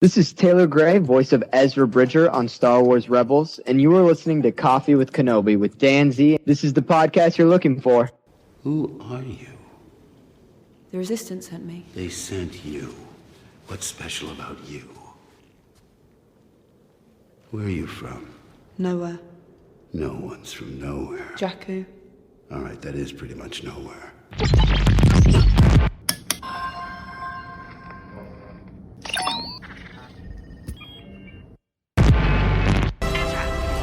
This is Taylor Gray, voice of Ezra Bridger on Star Wars Rebels, and you are listening to Coffee with Kenobi with Dan Z. This is the podcast you're looking for. Who are you? The Resistance sent me. They sent you. What's special about you? Where are you from? Nowhere. No one's from nowhere. Jakku. All right, that is pretty much nowhere.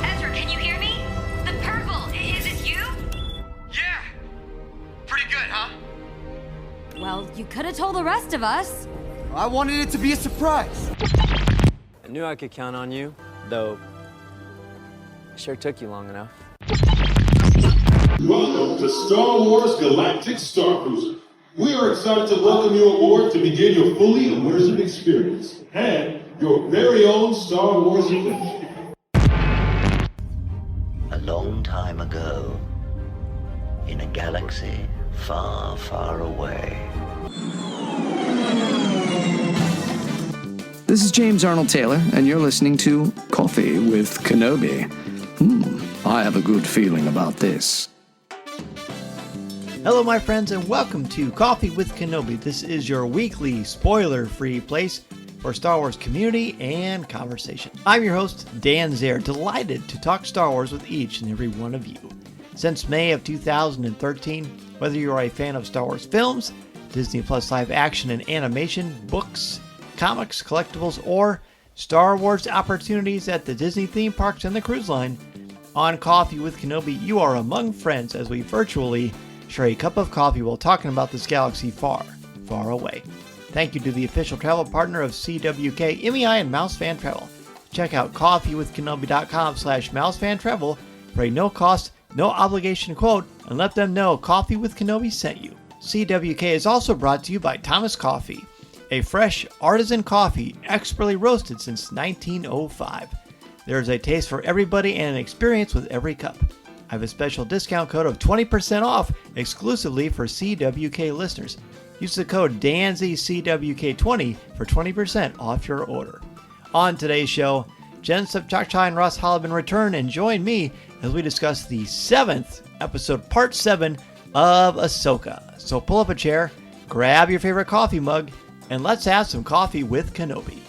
Ezra, can you hear me? The purple, is it you? Yeah! Pretty good, huh? Well, you could have told the rest of us. I wanted it to be a surprise. I knew I could count on you, though it sure took you long enough. Welcome to Star Wars Galactic Star Cruiser. We are excited to welcome you aboard to begin your fully immersive experience and your very own Star Wars adventure. A long time ago, in a galaxy far, far away. This is James Arnold Taylor, and you're listening to Coffee with Kenobi. I have a good feeling about this. Hello, my friends, and welcome to Coffee with Kenobi. This is your weekly spoiler-free place for Star Wars community and conversation. I'm your host, Dan Zare, delighted to talk Star Wars with each and every one of you. Since May of 2013, whether you are a fan of Star Wars films, Disney Plus live action and animation, books, comics, collectibles, or Star Wars opportunities at the Disney theme parks and the cruise line, on Coffee with Kenobi, you are among friends as we virtually share a cup of coffee while talking about this galaxy far, far away. Thank you to the official travel partner of CWK, MEI, and Mouse Fan Travel. Check out coffeewithkenobi.com/mousefantravel for a no-cost, no-obligation quote, and let them know Coffee with Kenobi sent you. CWK is also brought to you by Thomas Coffee, a fresh artisan coffee expertly roasted since 1905. There is a taste for everybody and an experience with every cup. I have a special discount code of 20% off exclusively for CWK listeners. Use the code DANZCWK20 for 20% off your order. On today's show, Jen Sopchockchai and Ross Hollebon return and join me as we discuss the 7th episode, part 7 of Ahsoka. So pull up a chair, grab your favorite coffee mug, and let's have some coffee with Kenobi.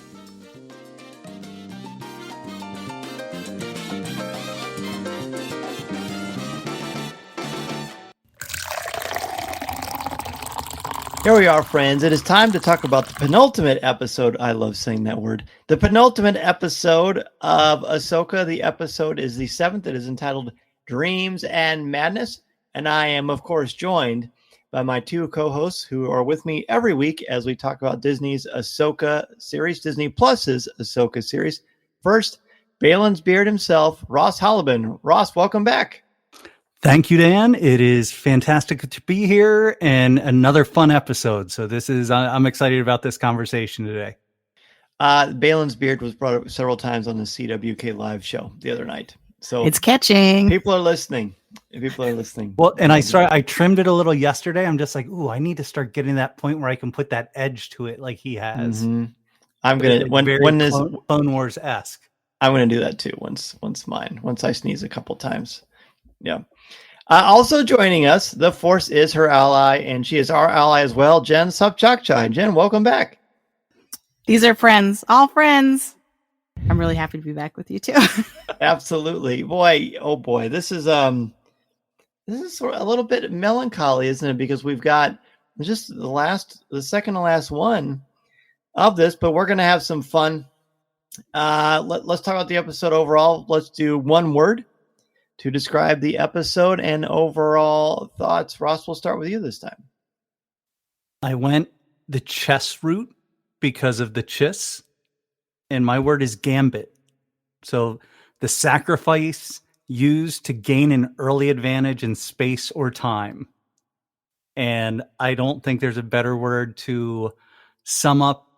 Here we are, friends. It is time to talk about the penultimate episode. I love saying that word. The penultimate episode of Ahsoka. The episode is the 7th. It is entitled Dreams and Madness. And I am, of course, joined by my two co-hosts who are with me every week as we talk about Disney's Ahsoka series, Disney Plus's Ahsoka series. First, Balin's beard himself, Ross Hollebon. Ross, welcome back. Thank you, Dan. It is fantastic to be here and another fun episode. So I'm excited about this conversation today. Balin's beard was brought up several times on the CWK live show the other night. So it's catching. People are listening. Well, and I trimmed it a little yesterday. I'm just like, I need to start getting that point where I can put that edge to it like he has. Mm-hmm. I'm going to, when is Clone Wars-esque. I'm going to do that too. Once I sneeze a couple times. Yeah. Also joining us, the Force is her ally, and she is our ally as well, Jen Sopchockchai. Jen, welcome back. These are friends, all friends. I'm really happy to be back with you too. Absolutely, boy. Oh boy, this is sort of a little bit melancholy, isn't it? Because we've got just the second to last one of this, but we're going to have some fun. Let's talk about the episode overall. Let's do one word to describe the episode and overall thoughts. Ross, we'll start with you this time. I went the chess route because of the chiss, and my word is gambit. So the sacrifice used to gain an early advantage in space or time. And I don't think there's a better word to sum up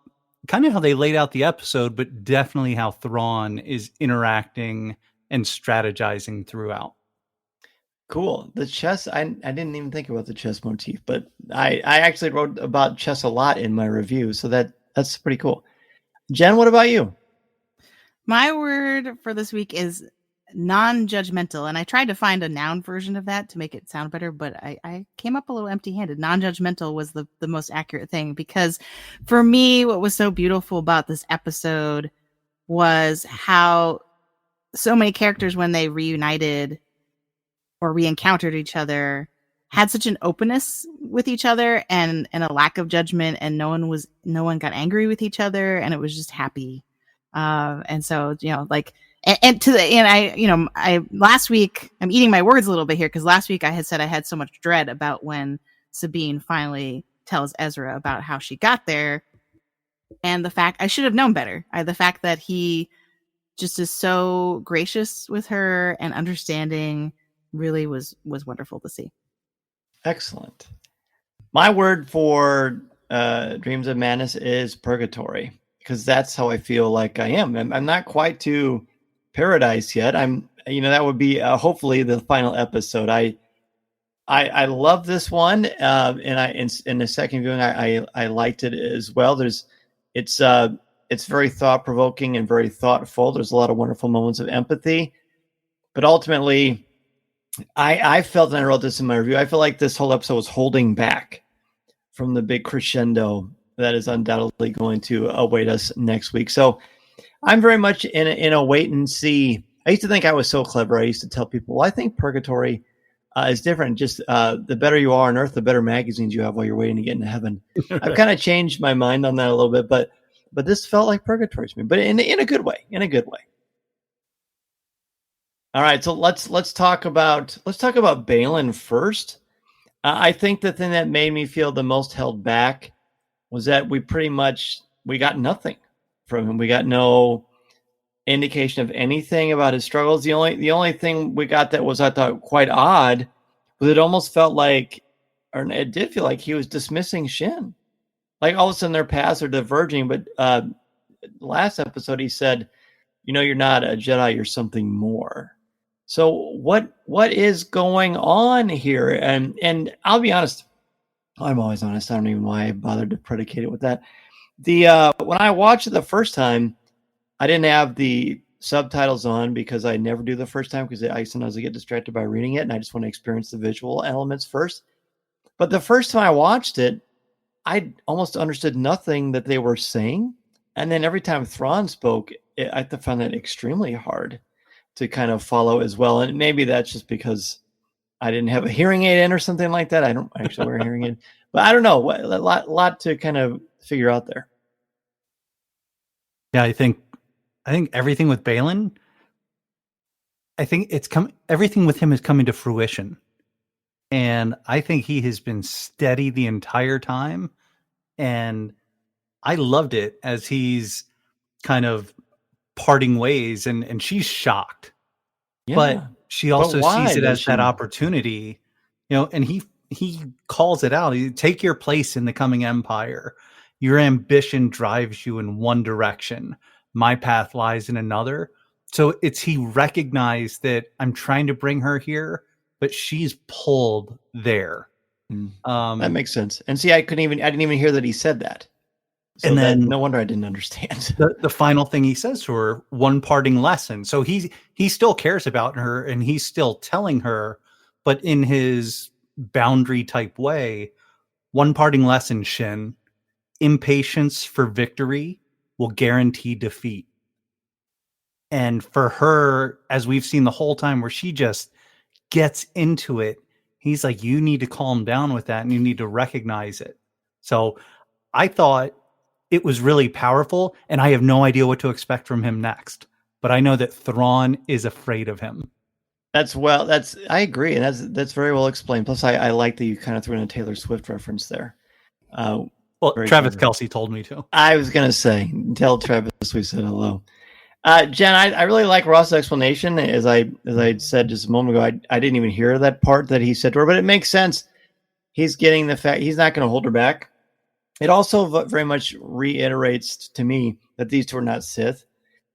kind of how they laid out the episode, but definitely how Thrawn is interacting and strategizing throughout. Cool. The chess, I didn't even think about the chess motif, but I actually wrote about chess a lot in my review, so that's pretty cool. Jen, what about you? My word for this week is non-judgmental, and I tried to find a noun version of that to make it sound better, but I came up a little empty-handed. Non-judgmental was the most accurate thing, because for me, what was so beautiful about this episode was how so many characters, when they reunited or re-encountered each other, had such an openness with each other and a lack of judgment, and no one got angry with each other, and it was just happy. And so, last week, I'm eating my words a little bit here, because last week I had said I had so much dread about when Sabine finally tells Ezra about how she got there, and the fact I should have known better. The fact that he just is so gracious with her and understanding really was wonderful to see. Excellent. My word for Dreams of Madness is purgatory, because that's how I feel like I am. I'm not quite to paradise yet. That would be hopefully the final episode. I love this one, and in the second viewing, I liked it as well. It's very thought provoking and very thoughtful. There's a lot of wonderful moments of empathy, but ultimately, I felt, and I wrote this in my review, I feel like this whole episode was holding back from the big crescendo that is undoubtedly going to await us next week. So I'm very much in a wait and see. I used to think I was so clever. I used to tell people, well, I think purgatory is different. Just the better you are on earth, the better magazines you have while you're waiting to get into heaven. I've kind of changed my mind on that a little bit, but this felt like purgatory to me, but in a good way, All right, so let's talk about Balin first. I think the thing that made me feel the most held back was that we got nothing from him. We got no indication of anything about his struggles. The only thing we got that was, I thought, quite odd was it almost felt like, or it did feel like, he was dismissing Shin. Like all of a sudden their paths are diverging. But last episode he said, you're not a Jedi, you're something more. So what is going on here? And I'll be honest, I'm always honest. I don't even know why I bothered to predicate it with that. When I watched it the first time, I didn't have the subtitles on because I never do the first time, because I sometimes get distracted by reading it and I just want to experience the visual elements first. But the first time I watched it, I almost understood nothing that they were saying. And then every time Thrawn spoke, I found that extremely hard to kind of follow as well. And maybe that's just because I didn't have a hearing aid in or something like that. I don't actually wear a hearing aid, but I don't know. A lot to kind of figure out there. Yeah, I think everything with Balin, everything with him is coming to fruition. And I think he has been steady the entire time. And I loved it as he's kind of parting ways, and she's shocked. Yeah. But she also sees it as that opportunity, and he calls it out. Take your place in the coming empire. Your ambition drives you in one direction. My path lies in another. So he recognized that I'm trying to bring her here, but she's pulled there. That makes sense. And see, I didn't even hear that he said that. So and then no wonder I didn't understand. The final thing he says to her, one parting lesson. So he still cares about her and he's still telling her, but in his boundary type way, one parting lesson, Shin, impatience for victory will guarantee defeat. And for her, as we've seen the whole time, where she just gets into it, he's like, you need to calm down with that and you need to recognize it. So I thought it was really powerful, and I have no idea what to expect from him next. But I know that Thrawn is afraid of him. I agree, and that's very well explained. Plus, I like that you kind of threw in a Taylor Swift reference there. Travis Kelce told me to. I was going to say, tell Travis we said hello. Jen, I really like Ross's explanation. As I said just a moment ago, I didn't even hear that part that he said to her, but it makes sense. He's getting the fact he's not going to hold her back. It also very much reiterates to me that these two are not Sith.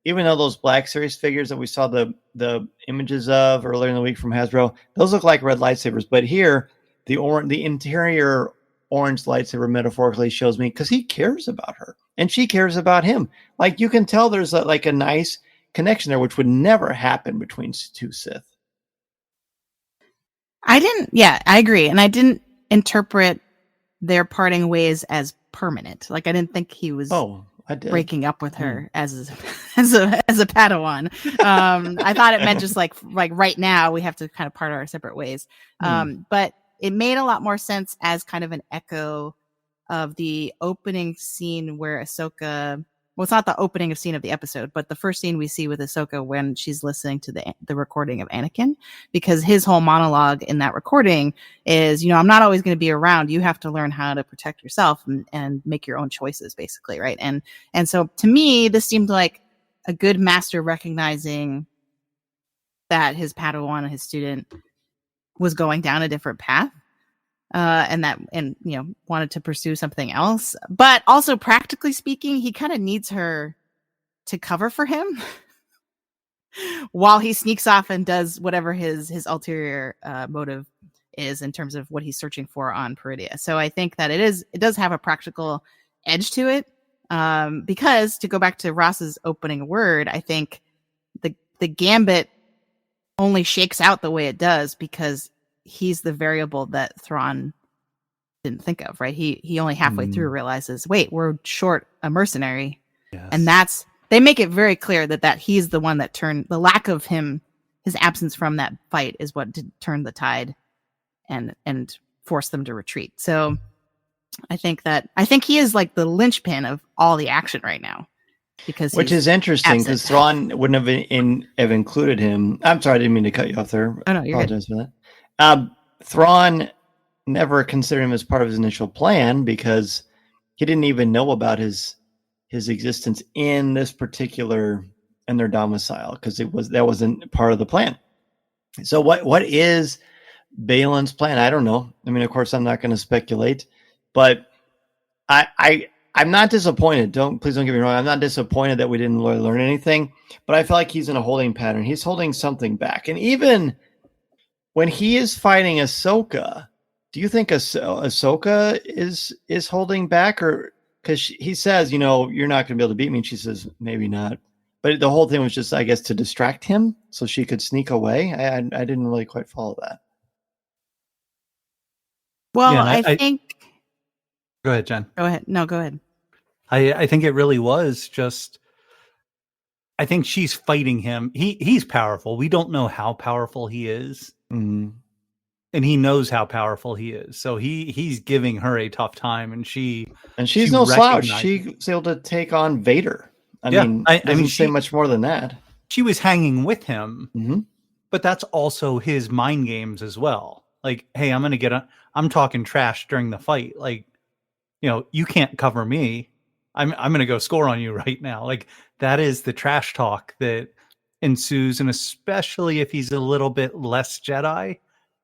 Even though those Black Series figures that we saw the images of earlier in the week from Hasbro, those look like red lightsabers. But here, the interior orange lightsaber metaphorically shows me, because he cares about her and she cares about him. Like, you can tell there's a nice connection there, which would never happen between two Sith. I agree. And I didn't interpret their parting ways as permanent. Like, I didn't think he was breaking up with her as a Padawan. I thought it meant just like right now we have to kind of part our separate ways. But it made a lot more sense as kind of an echo of the opening scene where Ahsoka, well, it's not the opening scene of the episode, but the first scene we see with Ahsoka when she's listening to the recording of Anakin, because his whole monologue in that recording is, I'm not always going to be around. You have to learn how to protect yourself and make your own choices, basically. Right. And so to me, this seemed like a good master recognizing that his Padawan, his student, was going down a different path. And wanted to pursue something else, but also practically speaking, he kind of needs her to cover for him while he sneaks off and does whatever his ulterior motive is in terms of what he's searching for on Peridia. So I think that it does have a practical edge to it, because to go back to Ross's opening word, I think the gambit only shakes out the way it does because he's the variable that Thrawn didn't think of, right? He only halfway through realizes, wait, we're short a mercenary. Yes. And they make it very clear that he's the one that turned the lack of him, his absence from that fight is what did turn the tide and force them to retreat. So I think he is like the linchpin of all the action right now. Which is interesting because Thrawn wouldn't have included him. I'm sorry, I didn't mean to cut you off there. Oh no, you're apologize good. For that. Thrawn never considered him as part of his initial plan because he didn't even know about his existence in their domicile, because that wasn't part of the plan. So what is Balin's plan? I don't know. I mean, of course, I'm not going to speculate, but I'm not disappointed. Please don't get me wrong. I'm not disappointed that we didn't learn anything, but I feel like he's in a holding pattern. He's holding something back, and even when he is fighting Ahsoka, do you think Ahsoka is holding back, or because he says, you're not going to be able to beat me, and she says maybe not, but the whole thing was just, I guess, to distract him so she could sneak away. I didn't really quite follow that. Well, yeah, I think. Go ahead, Jen. Go ahead. No, go ahead. I think it really was just. I think she's fighting him. He's powerful. We don't know how powerful he is. Mm-hmm. And he knows how powerful he is. So he's giving her a tough time, and she's no slouch. She's able to take on Vader. I mean, say much more than that. She was hanging with him, but that's also his mind games as well. Like, hey, I'm talking trash during the fight. Like, you can't cover me. I'm going to go score on you right now. Like, that is the trash talk that ensues. And especially if he's a little bit less Jedi,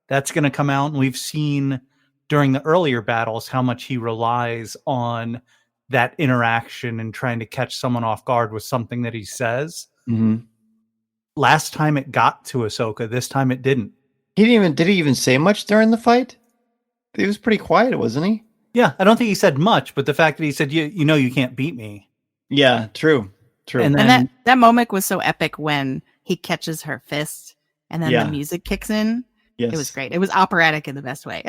that's going to come out. And we've seen during the earlier battles how much he relies on that interaction and trying to catch someone off guard with something that he says. Mm-hmm. Last time it got to Ahsoka, this time it didn't. Did he even say much during the fight? He was pretty quiet, wasn't he? Yeah, I don't think he said much, but the fact that he said, you can't beat me. Yeah, true. And then that moment was so epic when he catches her fist and then the music kicks in. Yes. It was great. It was operatic in the best way.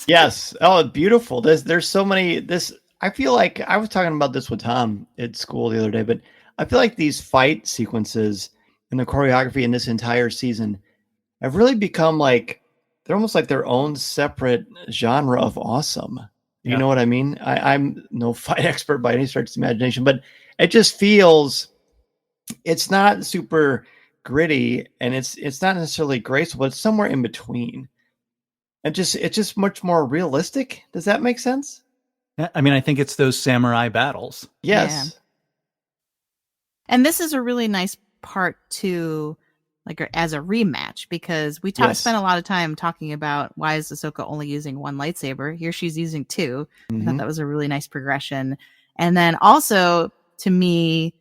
Yes. Oh, beautiful. There's so many. I feel like I was talking about this with Tom at school the other day, but I feel like these fight sequences and the choreography in this entire season have really become like, they're almost like their own separate genre of awesome. You know what I mean? I'm no fight expert by any stretch of the imagination, but it just feels, it's not super gritty and it's not necessarily graceful, but it's somewhere in between. And it's just much more realistic. Does that make sense? Yeah, I mean, I think it's those samurai battles. Yes. Yeah. And this is a really nice part to, like, as a rematch, because we spent a lot of time talking about why is Ahsoka only using one lightsaber. Here she's using two. Mm-hmm. I thought that was a really nice progression. And then also, to me,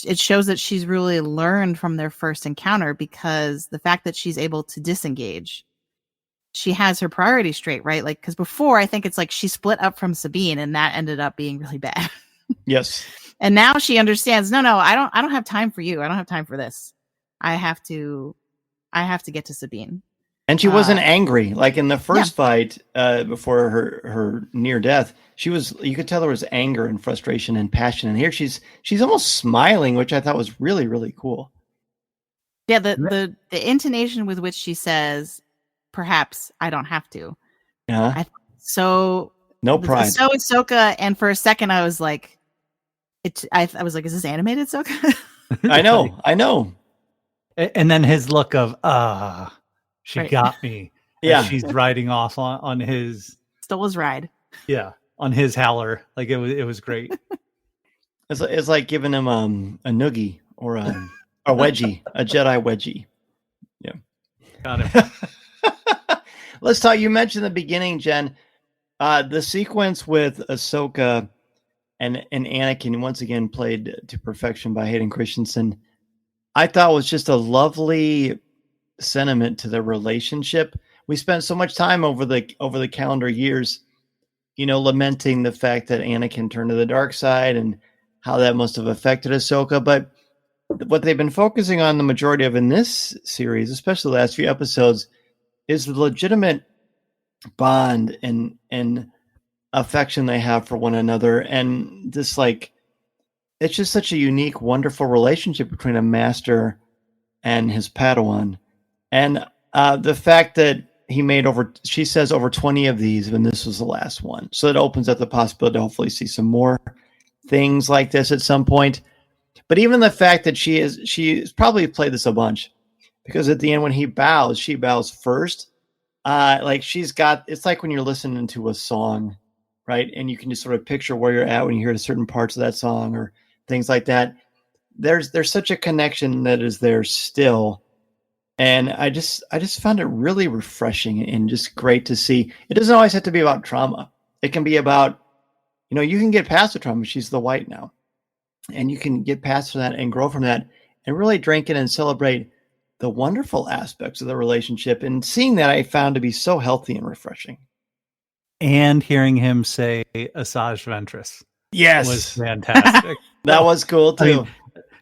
it shows that she's really learned from their first encounter, because the fact that she's able to disengage, she has her priorities straight, right? Like, because before I think it's like she split up from Sabine, and that ended up being really bad. Yes. And now she understands. No, I don't have time for you. I don't have time for this. I have to get to Sabine. And she wasn't angry. Like in the first fight, before her near death, you could tell there was anger and frustration and passion. And here she's almost smiling, which I thought was really, really cool. Yeah, the intonation with which she says, "Perhaps I don't have to." Yeah. So no pride. So Ahsoka, and for a second I was like, I was like, is this animated Ahsoka? I know. And then his look of she got me. Yeah, she's riding off on his stole his ride. Yeah, on his howler. Like it was great. It's like giving him a noogie or a wedgie, a Jedi wedgie. Yeah, got him. Let's talk. You mentioned in the beginning, Jen, the sequence with Ahsoka and Anakin, once again played to perfection by Hayden Christensen. I thought was just a lovely sentiment to their relationship. We spent so much time over the calendar years, lamenting the fact that Anakin turned to the dark side and how that must have affected Ahsoka. But what they've been focusing on the majority of in this series, especially the last few episodes, is the legitimate bond and affection they have for one another. And this, like, it's just such a unique, wonderful relationship between a master and his Padawan. And the fact that he made she says over 20 of these, and this was the last one. So it opens up the possibility to hopefully see some more things like this at some point. But even the fact that she's probably played this a bunch, because at the end when he bows, she bows first. Like it's like when you're listening to a song, right? And you can just sort of picture where you're at when you hear certain parts of that song or things like that. There's such a connection that is there still. And I just found it really refreshing and just great to see. It doesn't always have to be about trauma. It can be about, you can get past the trauma. She's the white now. And you can get past that and grow from that and really drink it and celebrate the wonderful aspects of the relationship. And seeing that, I found to be so healthy and refreshing. And hearing him say Asajj Ventress. Yes. Was fantastic. That was cool too. I mean,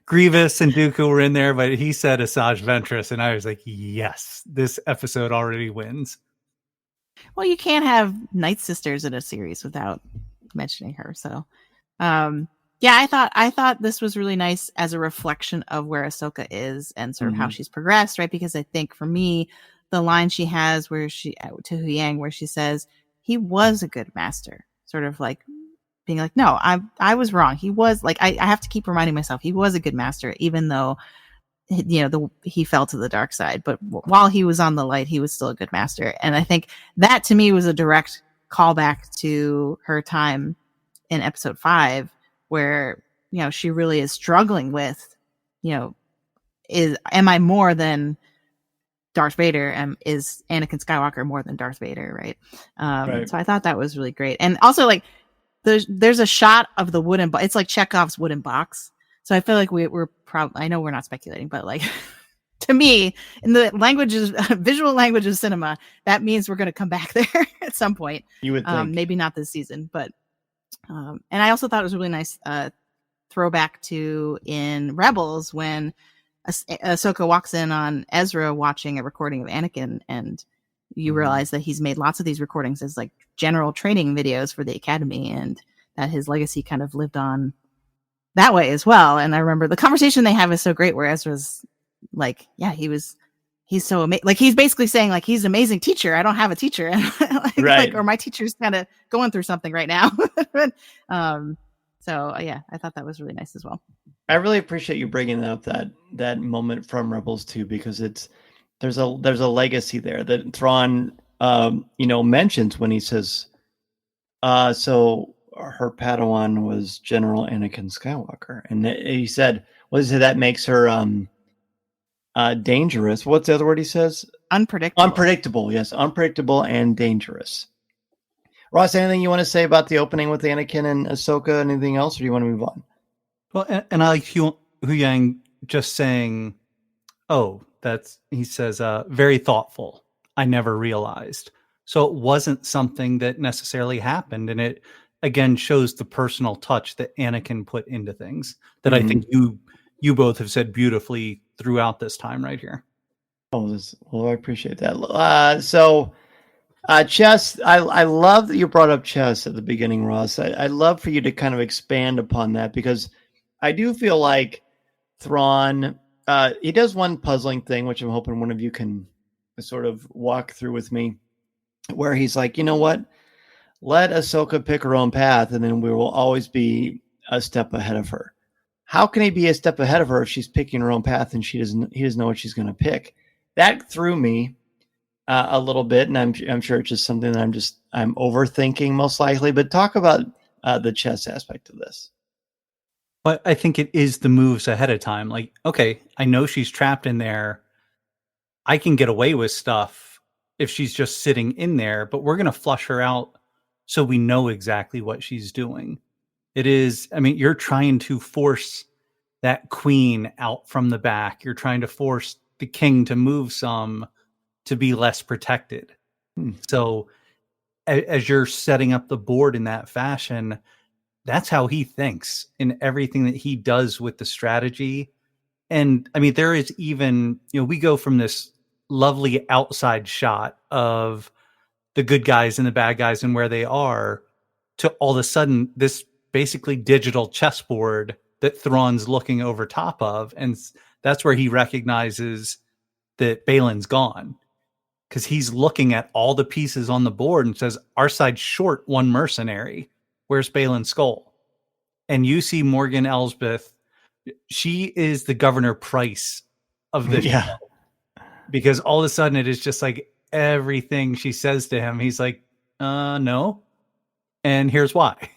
Grievous and Dooku were in there, but he said Asajj Ventress, and I was like, yes, this episode already wins. Well, you can't have Night Sisters in a series without mentioning her. So, I thought this was really nice as a reflection of where Ahsoka is and sort of how she's progressed, right? Because I think for me, the line she has where to Huyang, where she says, he was a good master, sort of like being like, no, I was wrong. He was like, I have to keep reminding myself he was a good master, even though, he fell to the dark side. But while he was on the light, he was still a good master. And I think that to me was a direct callback to her time in episode 5, where, she really is struggling with, am I more than Darth Vader? Is Anakin Skywalker more than Darth Vader? Right. Right. So I thought that was really great. And also, like, there's a shot of the wooden box. It's like Chekhov's wooden box. So I feel like we're probably, I know we're not speculating, but like, to me, in the visual language of cinema, that means we're going to come back there at some point. You would think. Maybe not this season, but, and I also thought it was a really nice throwback to in Rebels when Ahsoka walks in on Ezra watching a recording of Anakin, and you realize that he's made lots of these recordings as like general training videos for the Academy, and that his legacy kind of lived on that way as well. And I remember the conversation they have is so great, where Ezra's like, yeah, he's so amazing. Like, he's basically saying, like, he's an amazing teacher. I don't have a teacher. And right. or my teacher's kind of going through something right now. So yeah, I thought that was really nice as well. I really appreciate you bringing up that moment from Rebels too, because there's a legacy there that Thrawn, mentions when he says, so her Padawan was General Anakin Skywalker. And he said, that makes her, dangerous. What's the other word he says? Unpredictable. Unpredictable. Yes. Unpredictable and dangerous. Ross, anything you want to say about the opening with Anakin and Ahsoka? Anything else, or do you want to move on? Well, and I like Huyang just saying, he says, very thoughtful. I never realized. So it wasn't something that necessarily happened. And it, again, shows the personal touch that Anakin put into things that I think you both have said beautifully throughout this time right here. Well, I appreciate that. Chess, I love that you brought up chess at the beginning, Ross. I'd love for you to kind of expand upon that, because I do feel like Thrawn, he does one puzzling thing, which I'm hoping one of you can sort of walk through with me, where he's like, you know what? Let Ahsoka pick her own path, and then we will always be a step ahead of her. How can he be a step ahead of her if she's picking her own path and he doesn't know what she's going to pick? That threw me a little bit, and I'm sure it's just something that I'm overthinking most likely. But talk about the chess aspect of this. But I think it is the moves ahead of time. Like, okay, I know she's trapped in there. I can get away with stuff if she's just sitting in there, but we're going to flush her out so we know exactly what she's doing. It is, I mean, you're trying to force that queen out from the back. You're trying to force the king to move some to be less protected. So as you're setting up the board in that fashion, that's how he thinks in everything that he does with the strategy. And I mean, there is even, we go from this lovely outside shot of the good guys and the bad guys and where they are to all of a sudden this basically digital chessboard that Thrawn's looking over top of. And that's where he recognizes that Balin's gone, because he's looking at all the pieces on the board and says, our side's short one mercenary. Where's Balin's skull? And you see Morgan Elsbeth. She is the Governor Price of this show, because all of a sudden it is just like everything she says to him, he's like, no. And here's why.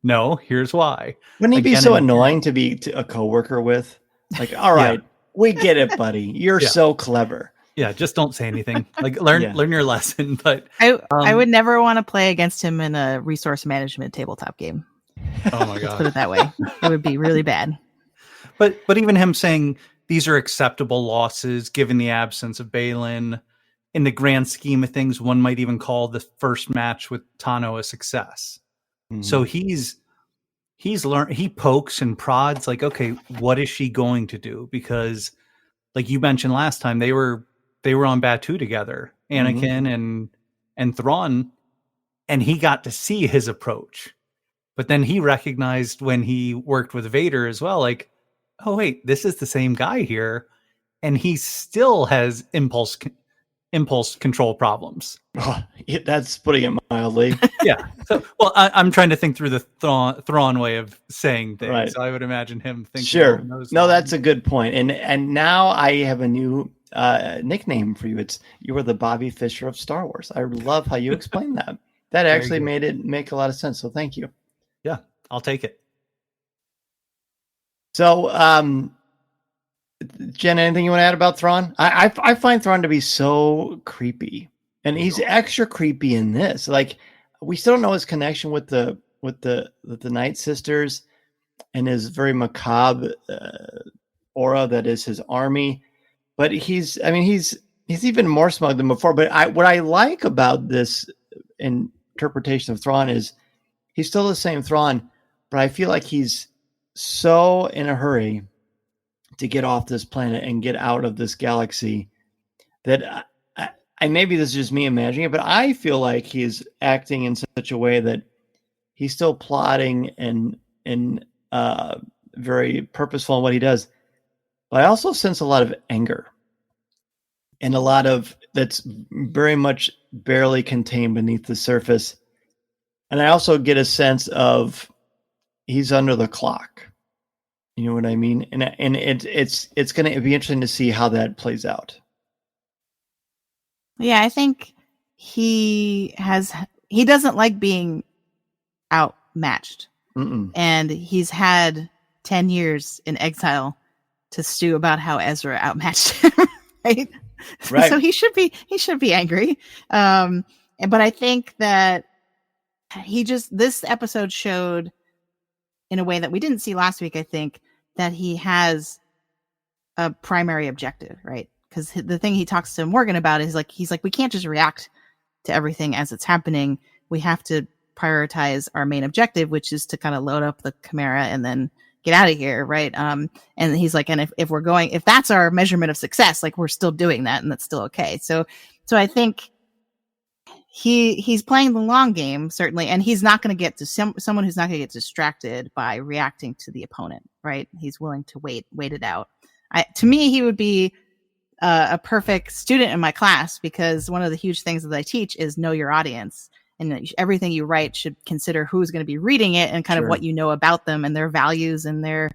No, here's why. Wouldn't he be so annoying to be a coworker with? Like, all right, we get it, buddy. You're so clever. Yeah, just don't say anything. Like, learn your lesson. But I would never want to play against him in a resource management tabletop game. Oh my god! Let's put it that way. It would be really bad. But even him saying these are acceptable losses given the absence of Balin, in the grand scheme of things, one might even call the first match with Tano a success. So he's learned. He pokes and prods, like, okay, what is she going to do? Because, like you mentioned last time, they were on Batuu together, Anakin and Thrawn, and he got to see his approach. But then he recognized when he worked with Vader as well, like, oh wait, this is the same guy here, and he still has impulse control problems. Oh, that's putting it mildly. Yeah. So, well, I'm trying to think through the Thrawn way of saying things. Right. So I would imagine him thinking. Sure. No, that's a good point. And now I have a new nickname for you. You are the Bobby Fischer of Star Wars. I love how you explained that. That actually made it make a lot of sense. So thank you. Yeah, I'll take it. So, Jen, anything you want to add about Thrawn? I find Thrawn to be so creepy, and he's extra creepy in this. Like, we still don't know his connection with the Night Sisters and his very macabre aura that is his army. But he's even more smug than before. But what I like about this interpretation of Thrawn is he's still the same Thrawn, but I feel like he's so in a hurry to get off this planet and get out of this galaxy that I maybe this is just me imagining it, but I feel like he's acting in such a way that he's still plotting and very purposeful in what he does. But I also sense a lot of anger and a lot of that's very much barely contained beneath the surface. And I also get a sense of he's under the clock. You know what I mean? And it's going to be interesting to see how that plays out. Yeah, I think he doesn't like being outmatched. And he's had 10 years in exile to stew about how Ezra outmatched him, right? So he should be angry. But I think that this episode showed in a way that we didn't see last week, I think, that he has a primary objective, right? Because the thing he talks to Morgan about is he's like, we can't just react to everything as it's happening. We have to prioritize our main objective, which is to kind of load up the Chimera and then get out of here, right? And he's like, and if that's our measurement of success, like we're still doing that, and that's still okay. So I think he's playing the long game, certainly, and he's not going to get to someone who's not going to get distracted by reacting to the opponent, right? He's willing to wait it out. To me, he would be a perfect student in my class, because one of the huge things that I teach is know your audience. And everything you write should consider who's going to be reading it and kind of what you know about them and their values and their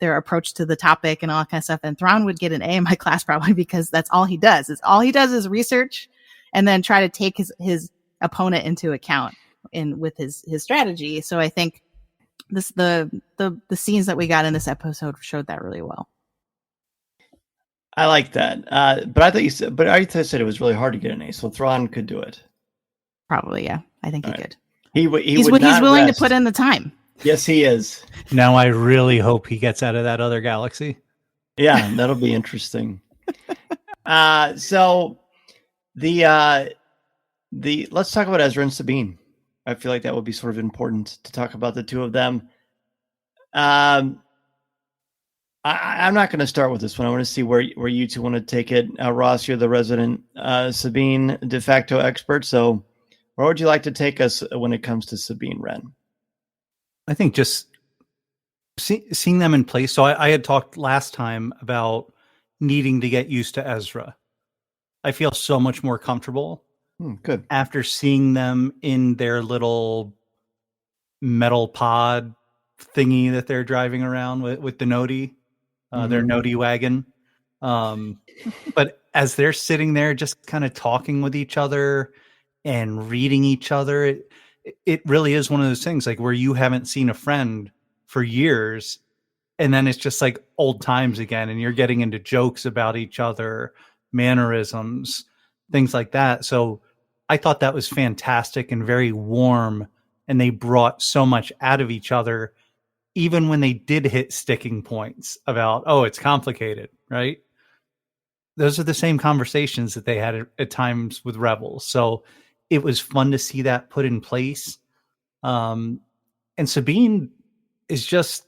approach to the topic and all that kind of stuff. And Thrawn would get an A in my class probably because that's all he does. All he does is research and then try to take his opponent into account with his strategy. So I think the scenes that we got in this episode showed that really well. I like that. But I said it was really hard to get an A, so Thrawn could do it. Probably, yeah. I think he could. He's willing to put in the time. Yes, he is. Now I really hope he gets out of that other galaxy. Yeah, that'll be interesting. So the let's talk about Ezra and Sabine. I feel like that would be sort of important to talk about the two of them. I'm not going to start with this one. I want to see where you two want to take it. Ross, you're the resident Sabine de facto expert, so where would you like to take us when it comes to Sabine Wren? I think just seeing them in place. So I had talked last time about needing to get used to Ezra. I feel so much more comfortable good after seeing them in their little metal pod thingy that they're driving around with the Nodi, their Nodi wagon. But as they're sitting there just kind of talking with each other and reading each other, it really is one of those things like where you haven't seen a friend for years, and then it's just like old times again, and you're getting into jokes about each other, mannerisms, things like that. So I thought that was fantastic and very warm, and they brought so much out of each other, even when they did hit sticking points about, oh, it's complicated, right? Those are the same conversations that they had at times with Rebels. So it was fun to see that put in place. And Sabine is just,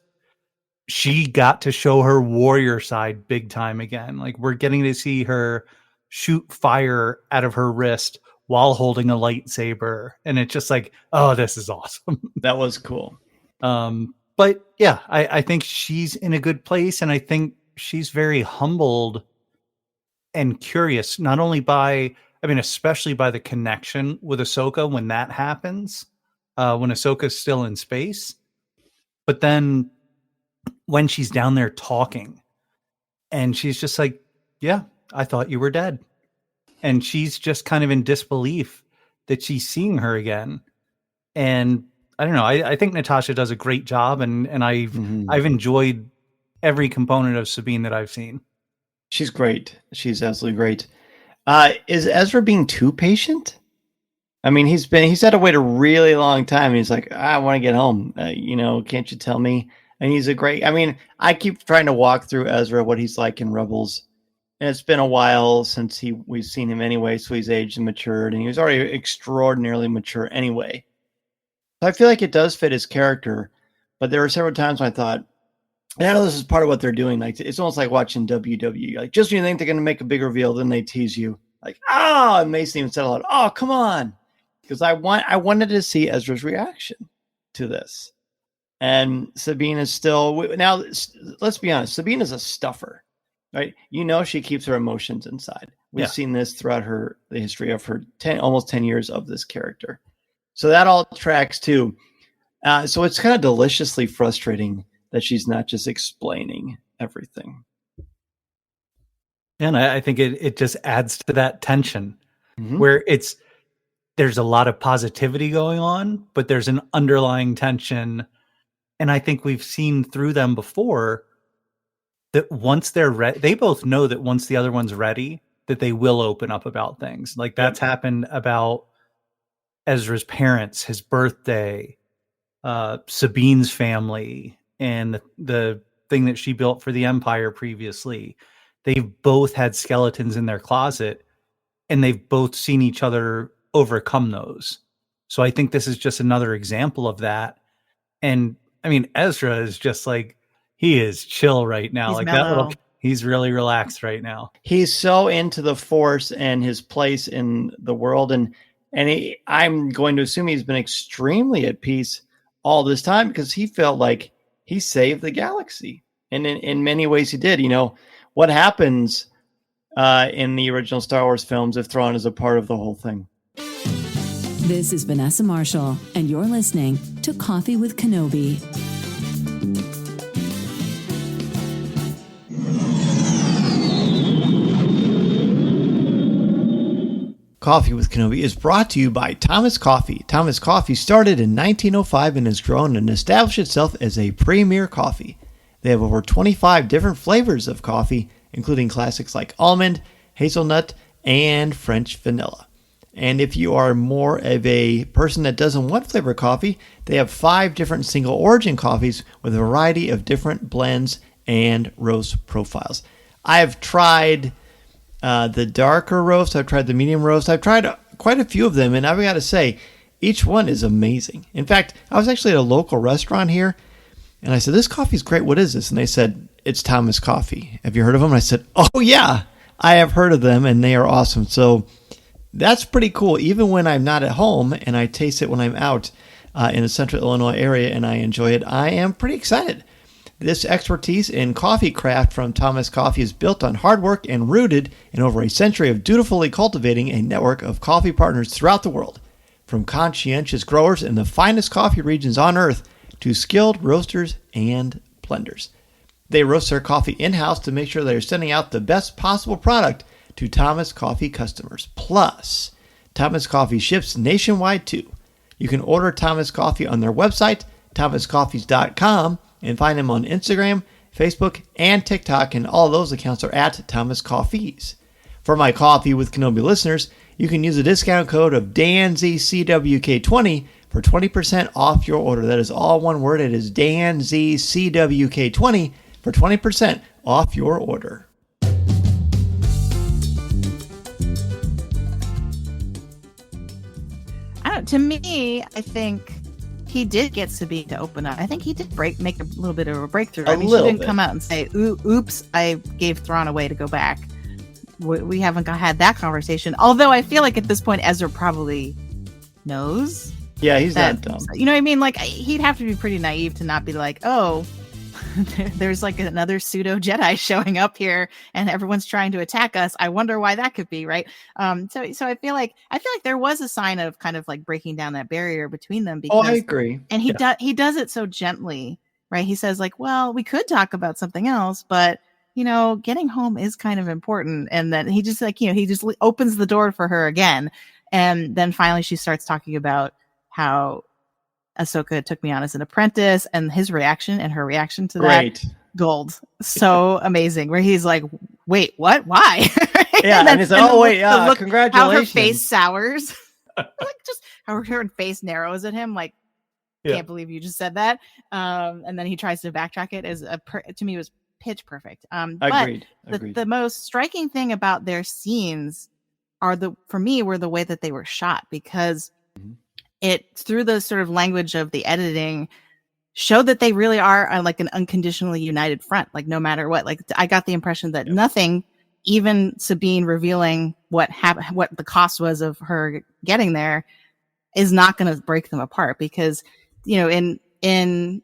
she got to show her warrior side big time again. Like we're getting to see her shoot fire out of her wrist while holding a lightsaber. And it's just like, oh, this is awesome. That was cool. But yeah, I think she's in a good place. And I think she's very humbled and curious, not only especially by the connection with Ahsoka when that happens, when Ahsoka's still in space, but then when she's down there talking and she's just like, yeah, I thought you were dead. And she's just kind of in disbelief that she's seeing her again. And I don't know. I think Natasha does a great job, and I've enjoyed every component of Sabine that I've seen. She's great. She's absolutely great. Is Ezra being too patient? I mean, he's had to wait a really long time. And he's like, I want to get home. Can't you tell me? And he's I keep trying to walk through Ezra, what he's like in Rebels. And it's been a while since we've seen him anyway. So he's aged and matured, and he was already extraordinarily mature anyway. So I feel like it does fit his character, but there were several times when I thought, and I know this is part of what they're doing. Like it's almost like watching WWE. Like just when you think they're going to make a big reveal, then they tease you. Like, and Mason even said aloud, "Oh, come on," because I wanted to see Ezra's reaction to this. And Sabine is still now. Let's be honest. Sabine is a stuffer, right? She keeps her emotions inside. We've seen this throughout the history of her almost 10 years of this character. So that all tracks too. So it's kind of deliciously frustrating that she's not just explaining everything. And I think it just adds to that tension where there's a lot of positivity going on, but there's an underlying tension. And I think we've seen through them before that once they're ready, they both know that once the other one's ready, that they will open up about things. Like that's happened about Ezra's parents, his birthday, Sabine's family, and the thing that she built for the Empire previously. They've both had skeletons in their closet, and they've both seen each other overcome those. So I think this is just another example of that. And I mean, Ezra is just like, he is chill right now. He's like mellow. he's really relaxed right now. He's so into the Force and his place in the world. And I'm going to assume he's been extremely at peace all this time because he felt like he saved the galaxy. And in many ways he did. You know, what happens in the original Star Wars films if Thrawn is a part of the whole thing? This is Vanessa Marshall, and you're listening to Coffee with Kenobi. Coffee with Kenobi is brought to you by Thomas Coffee. Thomas Coffee started in 1905 and has grown and established itself as a premier coffee. They have over 25 different flavors of coffee, including classics like almond, hazelnut, and French vanilla. And if you are more of a person that doesn't want flavored coffee, they have 5 different single origin coffees with a variety of different blends and roast profiles. I've tried the darker roast. I've tried the medium roast. I've tried quite a few of them, and I've got to say, each one is amazing. In fact, I was actually at a local restaurant here, and I said, "This coffee is great. What is this?" And they said, "It's Thomas Coffee. Have you heard of them?" And I said, "Oh, yeah, I have heard of them, and they are awesome." So that's pretty cool. Even when I'm not at home and I taste it when I'm out in the central Illinois area and I enjoy it, I am pretty excited. This expertise in coffee craft from Thomas Coffee is built on hard work and rooted in over a century of dutifully cultivating a network of coffee partners throughout the world. From conscientious growers in the finest coffee regions on earth to skilled roasters and blenders. They roast their coffee in-house to make sure they're sending out the best possible product to Thomas Coffee customers. Plus, Thomas Coffee ships nationwide too. You can order Thomas Coffee on their website, thomascoffees.com, and find them on Instagram, Facebook, and TikTok, and all those accounts are at Thomas Coffees. For my Coffee with Kenobi listeners, you can use the discount code of DanZCWK20 for 20% off your order. That is all one word. It is DanZCWK20 for 20% off your order. To me, I think he did get Sabine to open up. I think he did make a little bit of a breakthrough. I mean, she didn't come out and say, "Oops, I gave Thrawn away to go back." We haven't had that conversation. Although I feel like at this point, Ezra probably knows. Yeah, he's not dumb. You know what I mean? Like, he'd have to be pretty naive to not be like, "Oh, there's like another pseudo Jedi showing up here and everyone's trying to attack us. I wonder why that could be." Right. So I feel like there was a sign of kind of like breaking down that barrier between them. Because, I agree. And he does it so gently, right? He says like, "Well, we could talk about something else, but you know, getting home is kind of important." And then he just like, you know, he just opens the door for her again. And then finally she starts talking about how Ahsoka took me on as an apprentice, and his reaction and her reaction to that gold. So amazing. Where he's like, "Wait, what? Why?" Yeah. And he's like, "Oh, wait, yeah, congratulations." How her face sours. Like just how her face narrows at him. Like, can't believe you just said that. And then he tries to backtrack it to me, it was pitch perfect. Agreed. The most striking thing about their scenes were the way that they were shot, because it, through the sort of language of the editing, showed that they really are like an unconditionally united front. Like, no matter what, like I got the impression that nothing, even Sabine revealing what the cost was of her getting there, is not going to break them apart. Because, you know, in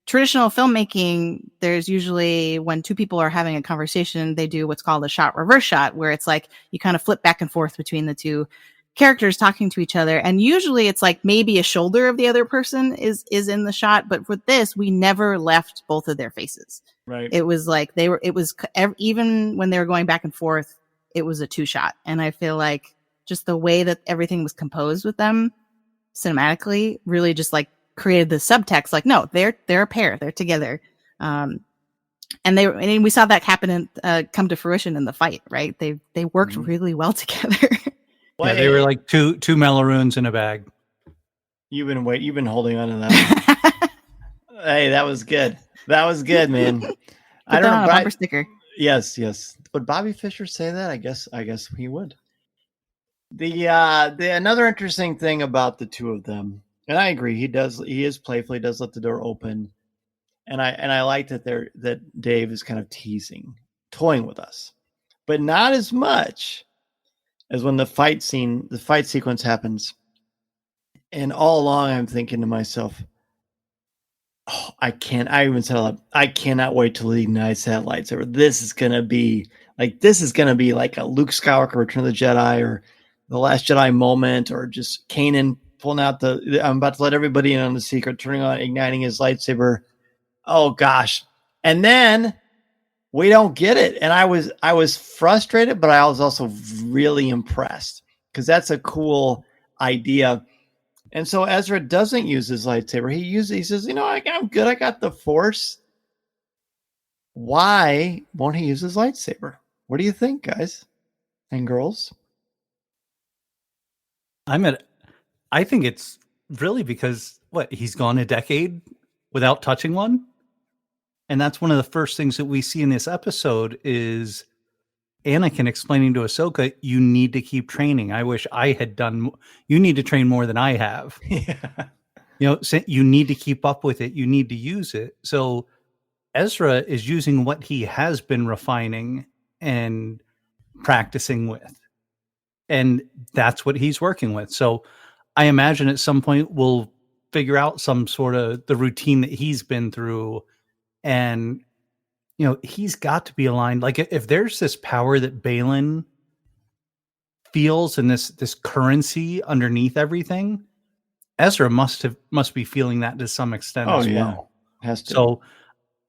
traditional filmmaking, there's usually, when two people are having a conversation, they do what's called a shot reverse shot, where it's like you kind of flip back and forth between the two characters talking to each other, and usually it's like maybe a shoulder of the other person is in the shot, but with this we never left both of their faces. Right. It was like even when they were going back and forth, it was a 2-shot. And I feel like just the way that everything was composed with them cinematically really just like created the subtext, like, no, they're a pair, they're together. And we saw that happen and come to fruition in the fight, right? They worked really well together. Yeah, they were like two Mellorunes in a bag. You've been holding on to that. Hey, that was good. That was good, man. I don't know. A bumper sticker. Yes. Would Bobby Fischer say that? I guess he would. The another interesting thing about the two of them, and I agree, he is playful, he does let the door open, and I like that Dave is kind of toying with us, but not as much as when the fight sequence happens. And all along I'm thinking to myself, oh, I even said aloud, I cannot wait till he ignites that lightsaber. This is gonna be like a Luke Skywalker Return of the Jedi or the Last Jedi moment, or just Kanan pulling out I'm about to let everybody in on the secret, turning on, igniting his lightsaber. Oh gosh. And then we don't get it. And I was frustrated, but I was also really impressed because that's a cool idea. And so Ezra doesn't use his lightsaber. He says, I'm good. I got the Force. Why won't he use his lightsaber? What do you think, guys and girls? I think it's really because he's gone a decade without touching one. And that's one of the first things that we see in this episode is Anakin explaining to Ahsoka, you need to keep training. I wish I had done, you need to train more than I have. Yeah. You need to keep up with it. You need to use it. So Ezra is using what he has been refining and practicing with. And that's what he's working with. So I imagine at some point we'll figure out some sort of the routine that he's been through. And, he's got to be aligned. Like if there's this power that Balin feels and this currency underneath everything, Ezra must be feeling that to some extent as well. Has to. So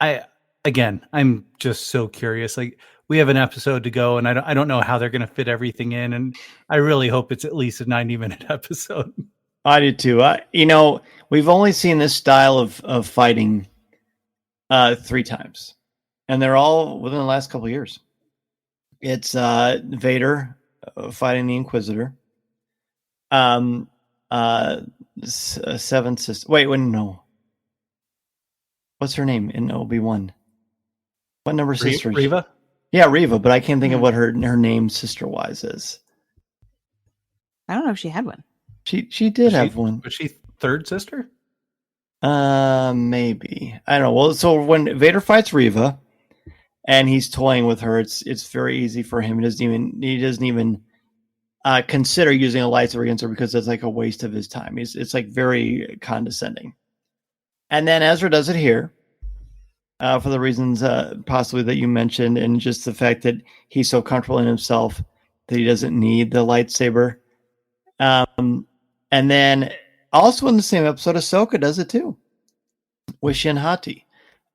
I'm just so curious. Like we have an episode to go and I don't know how they're going to fit everything in. And I really hope it's at least a 90-minute episode. I do too. We've only seen this style of fighting 3 times, and they're all within the last couple of years. It's Vader fighting the Inquisitor. Seven Sisters. Wait, no. What's her name in Obi-Wan? What number sister? Reva? Yeah, Reva, but I can't think of what her name sister-wise is. I don't know if she had one. She did have one. Was she third sister? Maybe. I don't know. Well, so when Vader fights Reva and he's toying with her, it's very easy for him. He doesn't even consider using a lightsaber against her because it's like a waste of his time. It's like very condescending. And then Ezra does it here for the reasons possibly that you mentioned, and just the fact that he's so comfortable in himself that he doesn't need the lightsaber. And then also in the same episode, Ahsoka does it too with Shin-Hati.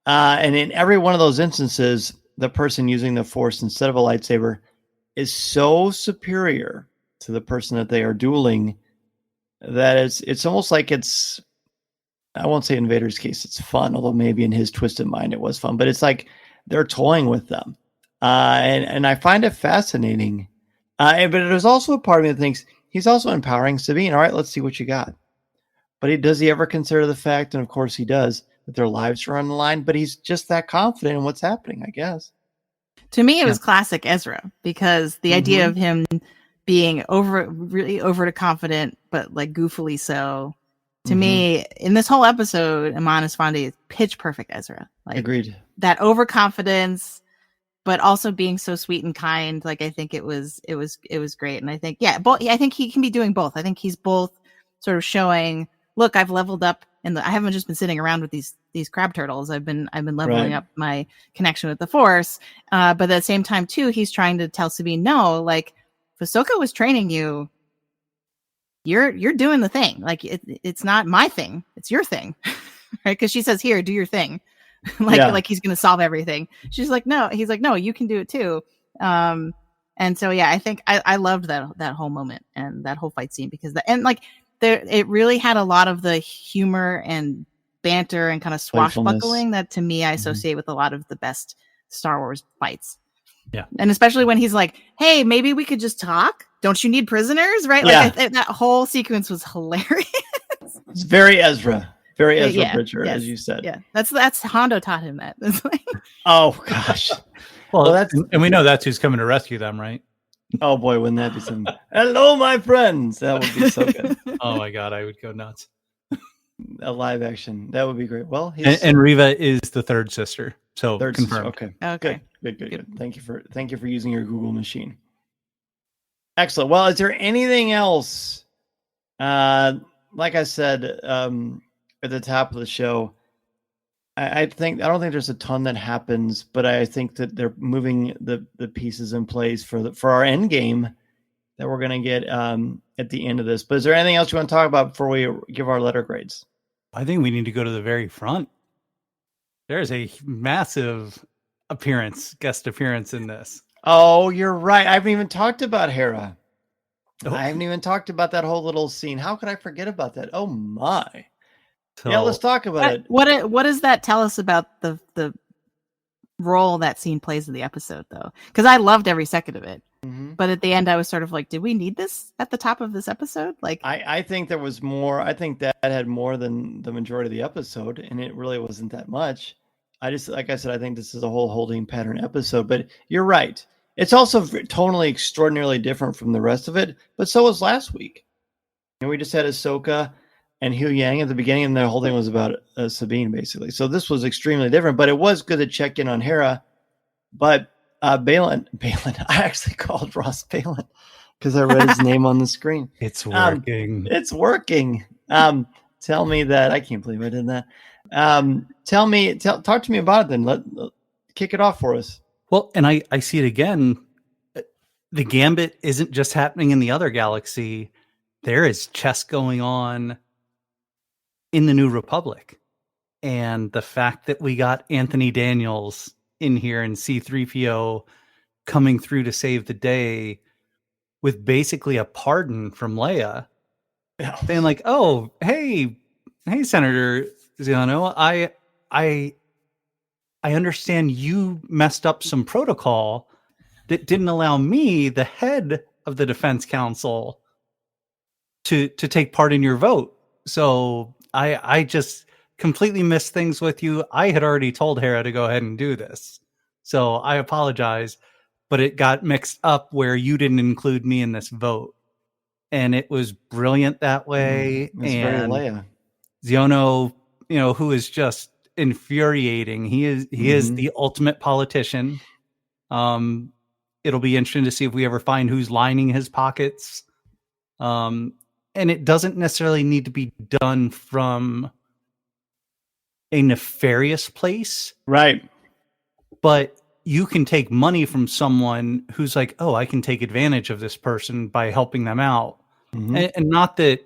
And in every one of those instances, the person using the Force instead of a lightsaber is so superior to the person that they are dueling that it's almost like I won't say in Vader's case it's fun, although maybe in his twisted mind it was fun, but it's like they're toying with them. And I find it fascinating. But there's also a part of me that thinks he's also empowering Sabine. All right, let's see what you got. But does he ever consider the fact, and of course he does, that their lives are on the line, but he's just that confident in what's happening, I guess. To me, it was classic Ezra, because the idea of him being really over confident, but like goofily so, to me, in this whole episode, Amon Esfandi is pitch perfect Ezra. Like, agreed. That overconfidence, but also being so sweet and kind. Like, I think it was great. And I think, I think he can be doing both. I think he's both sort of showing, look, I've leveled up, and I haven't just been sitting around with these crab turtles. I've been leveling up my connection with the Force. But at the same time, too, he's trying to tell Sabine, no, like, if Ahsoka was training you, you're doing the thing. Like, it's not my thing, it's your thing, right? Because she says, "Here, do your thing," like he's gonna solve everything. She's like, "No," he's like, "No, you can do it too." And so I think I loved that whole moment and that whole fight scene, because it really had a lot of the humor and banter and kind of swashbuckling that, to me, I associate with a lot of the best Star Wars fights. Yeah. And especially when he's like, hey, maybe we could just talk. Don't you need prisoners? Right. Yeah. Like that whole sequence was hilarious. It's very Ezra Bridger, as you said. Yeah. That's Hondo taught him that. Oh gosh. Well, and we know that's who's coming to rescue them, right? Oh boy, wouldn't that be some? Hello, my friends. That would be so good. Oh my god, I would go nuts. A live action. That would be great. Well, And Riva is the third sister. So third confirmed. sister. Okay. Good. Thank you for using your Google machine. Excellent. Well, is there anything else? Like I said at the top of the show, I don't think there's a ton that happens, but I think that they're moving the pieces in place for our end game that we're going to get at the end of this. But is there anything else you want to talk about before we give our letter grades? I think we need to go to the very front. There's a massive guest appearance in this. Oh, you're right. I haven't even talked about Hera. I haven't even talked about that whole little scene. How could I forget about that? Oh my. So, yeah, let's talk about it. What does that tell us about the role that scene plays in the episode, though? Because I loved every second of it. Mm-hmm. But at the end, I was sort of like, did we need this at the top of this episode? Like, I think there was more. I think that had more than the majority of the episode, and it really wasn't that much. Like I said, I think this is a whole holding pattern episode. But you're right. It's also totally extraordinarily different from the rest of it. But so was last week. And we just had Ahsoka and Hu Yang at the beginning, and the whole thing was about Sabine, basically. So this was extremely different. But it was good to check in on Hera. But Balin, I actually called Ross Balin because I read his name on the screen. It's working. It's working. Tell me that. I can't believe I did that. Talk to me about it then. Let kick it off for us. Well, and I see it again. The gambit isn't just happening in the other galaxy. There is chess going on in the New Republic. And the fact that we got Anthony Daniels in here and C-3PO coming through to save the day with basically a pardon from Leia. Saying like, oh, hey, Senator Ziono, I understand you messed up some protocol that didn't allow me, the head of the Defense Council, to take part in your vote. So I just completely missed things with you. I had already told Hera to go ahead and do this. So I apologize, but it got mixed up where you didn't include me in this vote. And it was brilliant that way. It's very Leia. Ziono, who is just infuriating. He is the ultimate politician. It'll be interesting to see if we ever find who's lining his pockets. And it doesn't necessarily need to be done from a nefarious place. Right. But you can take money from someone who's like, oh, I can take advantage of this person by helping them out. Mm-hmm. And not that